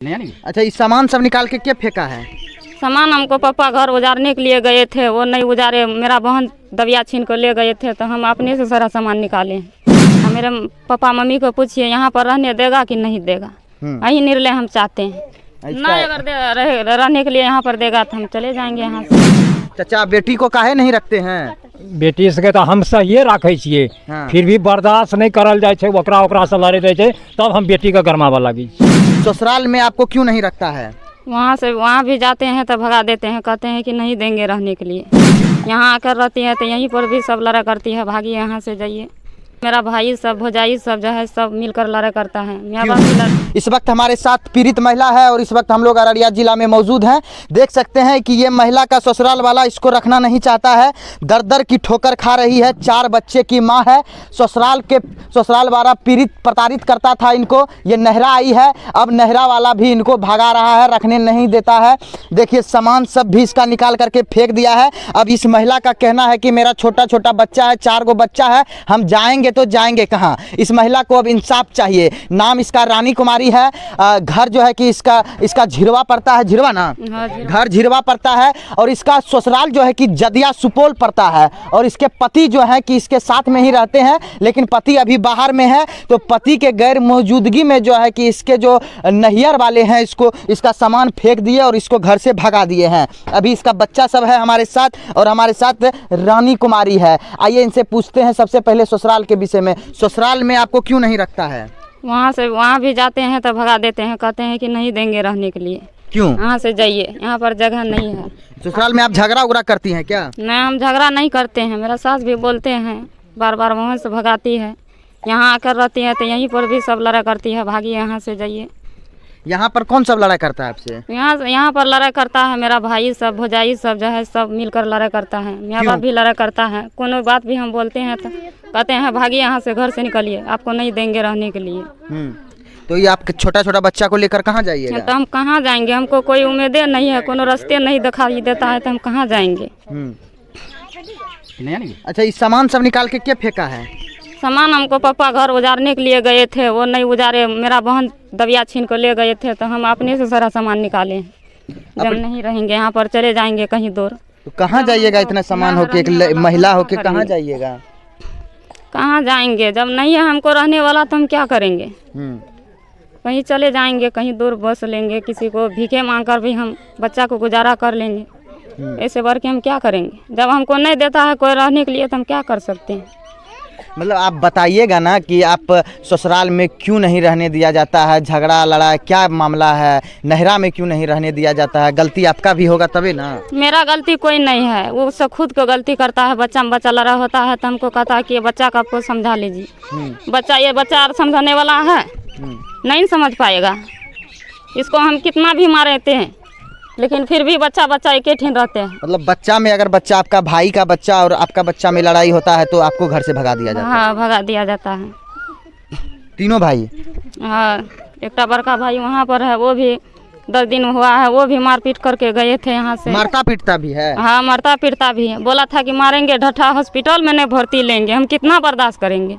अच्छा, इस सामान सब निकाल के क्या फेंका है? सामान हमको पापा घर उजारने के लिए गए थे, वो नहीं उजारे, मेरा बहन दबिया छीन को ले गए थे तो हम अपने से सारा सामान निकाले। मेरे पापा मम्मी को पूछिए यहाँ पर रहने देगा कि नहीं देगा, यही निर्णय हम चाहते हैं। नहीं अगर रहने के लिए यहाँ पर देगा तो हम चले जाएंगे यहाँ से। चाचा, बेटी को काहे नहीं रखते हैं? बेटी सके तो हम सही राखे छिए, फिर भी बर्दाश्त नहीं करल जाए छे, ओकरा से लड़े रहे छे, तब हम बेटी का गरमावा लगी। ससुराल में आपको क्यों नहीं रखता है? वहाँ भी जाते हैं तो भगा देते हैं, कहते हैं कि नहीं देंगे रहने के लिए। यहाँ आकर रहती है तो यहीं पर भी सब लड़ा करती है, भागिए यहाँ से जाइए। मेरा भाई सब भौजाई सब जो है सब मिलकर लड़ा करता है। इस वक्त हमारे साथ पीड़ित महिला है और इस वक्त हम लोग अररिया जिला में मौजूद हैं। देख सकते हैं कि ये महिला का ससुराल वाला इसको रखना नहीं चाहता है, दर दर की ठोकर खा रही है। 4 बच्चे की माँ है, ससुराल वाला पीड़ित प्रताड़ित करता था इनको। ये नहरा आई है, अब नहरा वाला भी इनको भगा रहा है, रखने नहीं देता है। देखिए सामान सब भी इसका निकाल करके फेंक दिया है। अब इस महिला का कहना है कि मेरा छोटा छोटा बच्चा है, 4 गो बच्चा है, हम जाएंगे तो जाएंगे कहाँ? इस महिला को अब इंसाफ चाहिए। नाम इसका रानी कुमारी है, घर जो है कि इसका झिरवा पड़ता है, झिरवा ना, घर झिरवा पड़ता है। और इसका ससुराल जो है कि जदिया सुपौल पड़ता है। और इसके पति जो है कि इसके साथ में ही रहते हैं, लेकिन पति अभी बाहर में है। तो पति के गैर मौजूदगी में जो है कि इसके जो नैहर वाले हैं इसका सामान फेंक दिए और इसको घर से भगा दिए हैं। अभी इसका बच्चा सब है हमारे साथ और हमारे साथ रानी कुमारी है। आइए इनसे पूछते हैं सबसे पहले ससुराल के विषय में। ससुराल में आपको क्यों नहीं रखता है? वहाँ भी जाते हैं तो भगा देते हैं, कहते हैं कि नहीं देंगे रहने के लिए। क्यों? यहाँ से जाइए, यहाँ पर जगह नहीं है। ससुराल में आप झगड़ा उगड़ा करती हैं क्या? नहीं, हम झगड़ा नहीं करते हैं। मेरा सास भी बोलते हैं, बार बार वहाँ से भगाती है। यहाँ आकर रहती है तो यहीं पर भी सब लड़ा करती है, भागिए यहाँ से जाइए। यहाँ पर कौन सब लड़ाई करता है आपसे? यहाँ पर लड़ाई करता है मेरा भाई सब भौजाई सब जो है सब मिलकर लड़ाई करता है। मियाँ बाप भी लड़ाई करता है। कोनो बात भी हम बोलते हैं तो कहते हैं भागिए यहाँ से, घर से निकलिए, आपको नहीं देंगे रहने के लिए। तो ये आप छोटा छोटा बच्चा को लेकर कहाँ जाइएगा? तो हम कहाँ जाएंगे? हमको कोई उम्मीदें नहीं है, कोनो रास्ते नहीं दिखाई देता है तो हम कहाँ जाएंगे? अच्छा, इस सामान सब निकाल के क्या फेंका है? सामान हमको पापा घर उजारने के लिए गए थे, वो नहीं उजारे, मेरा बहन दबिया छीन को ले गए थे तो हम अपने से सारा सामान निकाले। जब नहीं रहेंगे यहाँ पर चले जाएंगे कहीं दूर। तो कहाँ जाइएगा? इतना सामान होके, एक महिला होके कहाँ जाइएगा? कहाँ जाएंगे? जब नहीं है हमको रहने वाला तो हम क्या करेंगे? कहीं चले जाएंगे, कहीं दूर बस लेंगे, किसी को भीखे मांग कर भी हम बच्चा को गुजारा कर लेंगे। ऐसे बढ़ के हम क्या करेंगे? जब हमको नहीं देता है कोई रहने के लिए तो हम क्या कर सकते हैं? मतलब आप बताइएगा ना कि आप ससुराल में क्यों नहीं रहने दिया जाता है? झगड़ा लड़ा क्या मामला है? नहरा में क्यों नहीं रहने दिया जाता है? गलती आपका भी होगा तभी ना। मेरा गलती कोई नहीं है, वो सब खुद को गलती करता है। बच्चा लड़ा होता है तो हमको कहता है कि ये बच्चा का आपको समझा लीजिए। ये बच्चा समझाने वाला है, नहीं समझ पाएगा। इसको हम कितना भी मारते हैं लेकिन फिर भी बच्चा एक ही ठिन रहते हैं। मतलब बच्चा में अगर बच्चा आपका भाई का बच्चा और आपका बच्चा में लड़ाई होता है तो आपको घर से भगा दिया जाता है? हाँ, भगा दिया जाता है। तीनों भाई? हाँ, एक बड़का भाई वहाँ पर है, वो भी 10 दिन हुआ है, वो भी मारपीट करके गए थे यहाँ से। मारता पीटता भी है? हाँ, मारता पीटता भी है। बोला था कि मारेंगे, ढठा हॉस्पिटल में नहीं भर्ती लेंगे, हम कितना बर्दाश्त करेंगे।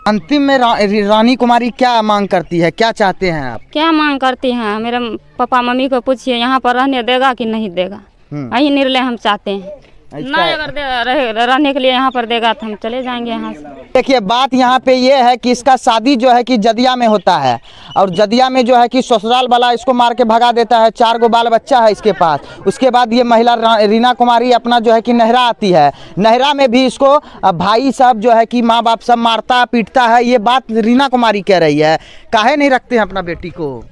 अंतिम में रानी कुमारी क्या मांग करती है, क्या चाहते हैं आप? क्या मांग करती हैं? मेरे पापा मम्मी को पूछिए यहाँ पर रहने देगा कि नहीं देगा, यही निर्णय हम चाहते हैं। नहीं अगर रहने के लिए यहाँ पर देगा तो हम चले जाएंगे यहाँ से। देखिए बात यहाँ पे ये है कि इसका शादी जो है कि जदिया में होता है और जदिया में जो है कि ससुराल वाला इसको मार के भगा देता है। 4 गो बाल बच्चा है इसके पास। उसके बाद ये महिला रीना कुमारी अपना जो है कि नहरा आती है। नहरा में भी इसको भाई सब जो है कि माँ बाप सब मारता पीटता है। ये बात रीना कुमारी कह रही है। काहे नहीं रखते हैं अपना बेटी को?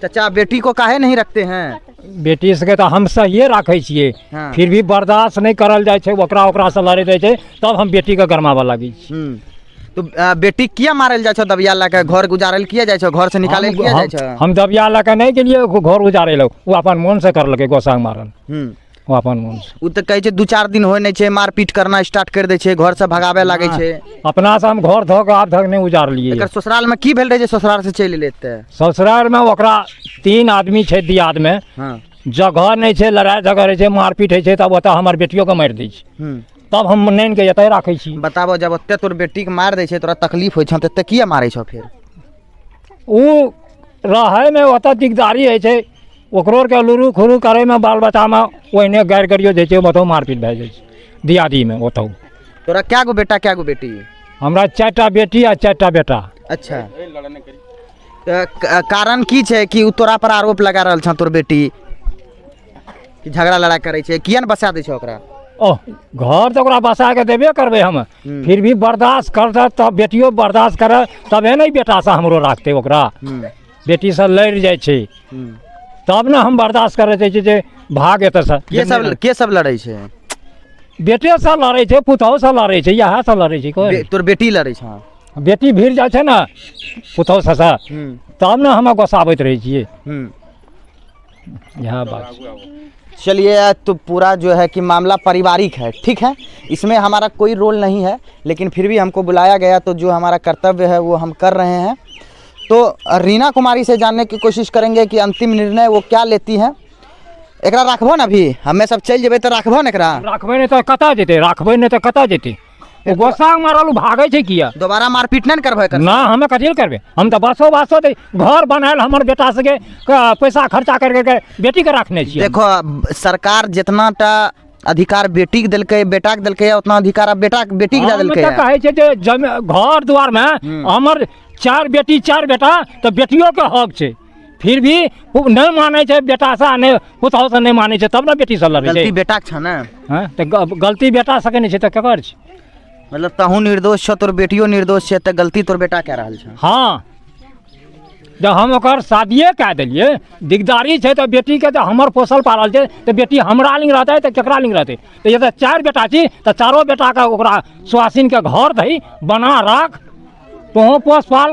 चाचा, बेटी को काहे नहीं रखते हैं? बेटी सके तो हम सही राखे छिए, फिर भी बर्दाश्त नहीं करल जाए छे, ओकरा से लड़े रहे छे, तब हम बेटी का गरमावा लगी। तो बेटी किया मारल जाए? दबिया लाके घर गुजारल किया जाए, घर से निकाले किया जाए? हम दबिया लाके नहीं के लिए घर गुजारे लो, वो अपन मन से कर लगे, गोसांग मारल वो अपन मन से। वो तो कहे 2-4 दिन होए नहीं छे, मारपीट करना स्टार्ट कर दे छे, घर से भगावे लागे छे। अपना से हम घर धो के आप धक नहीं उजार लिए। ससुराल में की भेल रहे? ससुराल से चले लेते? ससुराल में ओकरा 3 आदमी छे दियाद में, जगह नहीं छे, लड़ाई झगड़ छे, मारपीट है, तब ओतऽ हमार बेटियों के मार दी, तब हम नैन के एतै राखे छी। बताबो, जब ओते तोर बेटी के मार दे छे, तोरा तकलीफ होय छ, त किया मारे छ? फिर वो रहे में ओतऽ दिकदारी होइ छै, ओकरो के लुरु खुरु करे में बाल बच्चा में ओहिने गारि करियो जाइ छै, ओतऽ मारपीट भए जाइ छै दियादी में। ओतऽ तोरा क्या गो बेटा क्या गो बेटी? हमरा 4टा बेटी आ 4टा बेटा। अच्छा, कारण की छै कि उ तोरा पर आरोप लगा रहल छ तोर बेटी कि झगड़ा लड़ाई करे छै, किया न बसा दै छै ओकरा? ओह, घर तो ओकरा बसा के देबे करबे हम, फिर भी बर्दाश्त करते तब बेटियो बर्दाश्त करे, तबे नहीं बेटा से हमरो राखते। ओकरा बेटी से लड़ जाए छै तब ना हम बर्दाश्त करे छै जे भाग एतऽ से। के सब लड़ै छै? बेटे से लड़ै छै, पुतहु से लड़ै छै, इएह से लड़ै छै। कोई तोर बेटी लड़ै छै? बेटी भीड़ जाइ छै ना पुतहु से तब ना हम गोसाबैत रहै छियै, यह बात। चलिए, तो पूरा जो है कि मामला पारिवारिक है, ठीक है, इसमें हमारा कोई रोल नहीं है, लेकिन फिर भी हमको बुलाया गया तो जो हमारा कर्तव्य है वो हम कर रहे हैं। तो रीना कुमारी से जानने की कोशिश करेंगे कि अंतिम निर्णय वो क्या लेती हैं। एकरा राखबो ना, अभी हमें सब चल जेबे तो राखबो ना? एकरा राखबे नहीं तो कतऽ जेतै, राखबे नहीं तो कतऽ जेतै? वो गोसा मारल भागे छै किया? दोबारा मारपीट नहीं करबे? ना, हमें कथी करबे? हम तो बसो दे घर बनायल हमर बेटा सके पैसा खर्चा करके बेटी के रखने छियै। देखो, सरकार जितना टा अधिकार बेटी के दिलकै, बेटा के दिलकै, उतना अधिकार अब बेटी के दे दिलकै है। कहे छै जे घर द्वार में हमर 4 बेटी 4 बेटा तो बेटियों के हक छै, फिर भी नहीं माने छै बेटा से, नहीं पुतहु से नहीं माने छै, तब ना बेटी से लड़ै छै। गलती बेटा के छ ना? हां, तो गलती बेटा सके नहीं छै तो केकर छै? मतलब तहू निर्दोष छ, तोर बेटियो निर्दोष छै, तो गलती तोर बेटा कह रहल छ? हाँ, जब हम ओकर शादिये कह दिलिए, दिकदारी छै तो बेटी के तो हमर पोसल पालल छै, तो बेटी हमरा लिंग रहते तो केकरा लिंग रहते? तो ये तो 4 बेटा छी तो 4 बेटा का ओकरा सुहासिन के घर दही बना राख, तोहो पोस पाल,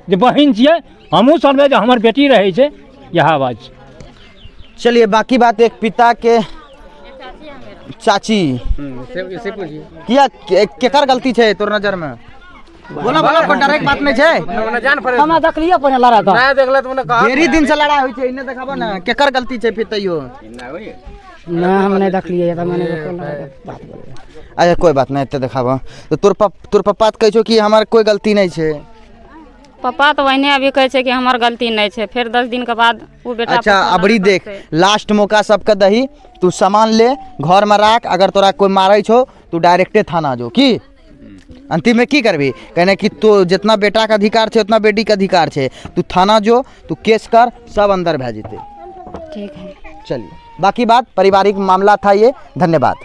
जे बहिन छियै हमहूँ समझे जे हमर बेटी रहै छै, यह बात छै। चलिए, बाकी बात एक पिता के चाची किया केकर गलती छै तोर नजर में? बोला कोई डायरेक्ट बात नहीं छै? हमें देखलिए पहले लड़ा था, नहीं देखला तुमने कहा ढेरी दिन से लड़ाई होई छै, इन्ने देखाबो ना केकर गलती छै पितैयो? नहीं हम नहीं देखलिए तो मैंने बात बोली। अच्छा, कोई बात नहीं, एते देखाबो। तो तोर पप्पा कहे छो कि हमार कोई गलती नहीं छै? पापा तो वही अभी कहे छै कि हमार गलती नहीं छै, फिर 10 दिन के बाद वो बेटा। अच्छा, अबरी देख, लास्ट मौका सबके दही, तू सामान ले घर में राख, अगर तोरा कोई मारै छो तू डायरेक्टे थाना जो, की अंतिम में की करबी? कहने कि तो जितना बेटा का अधिकार छै उतना बेटी का अधिकार छै, तू थाना जो, तू केस कर, सब अंदर भेज जेते। ठीक है। चलिए, बाकी बात पारिवारिक मामला था ये। धन्यवाद।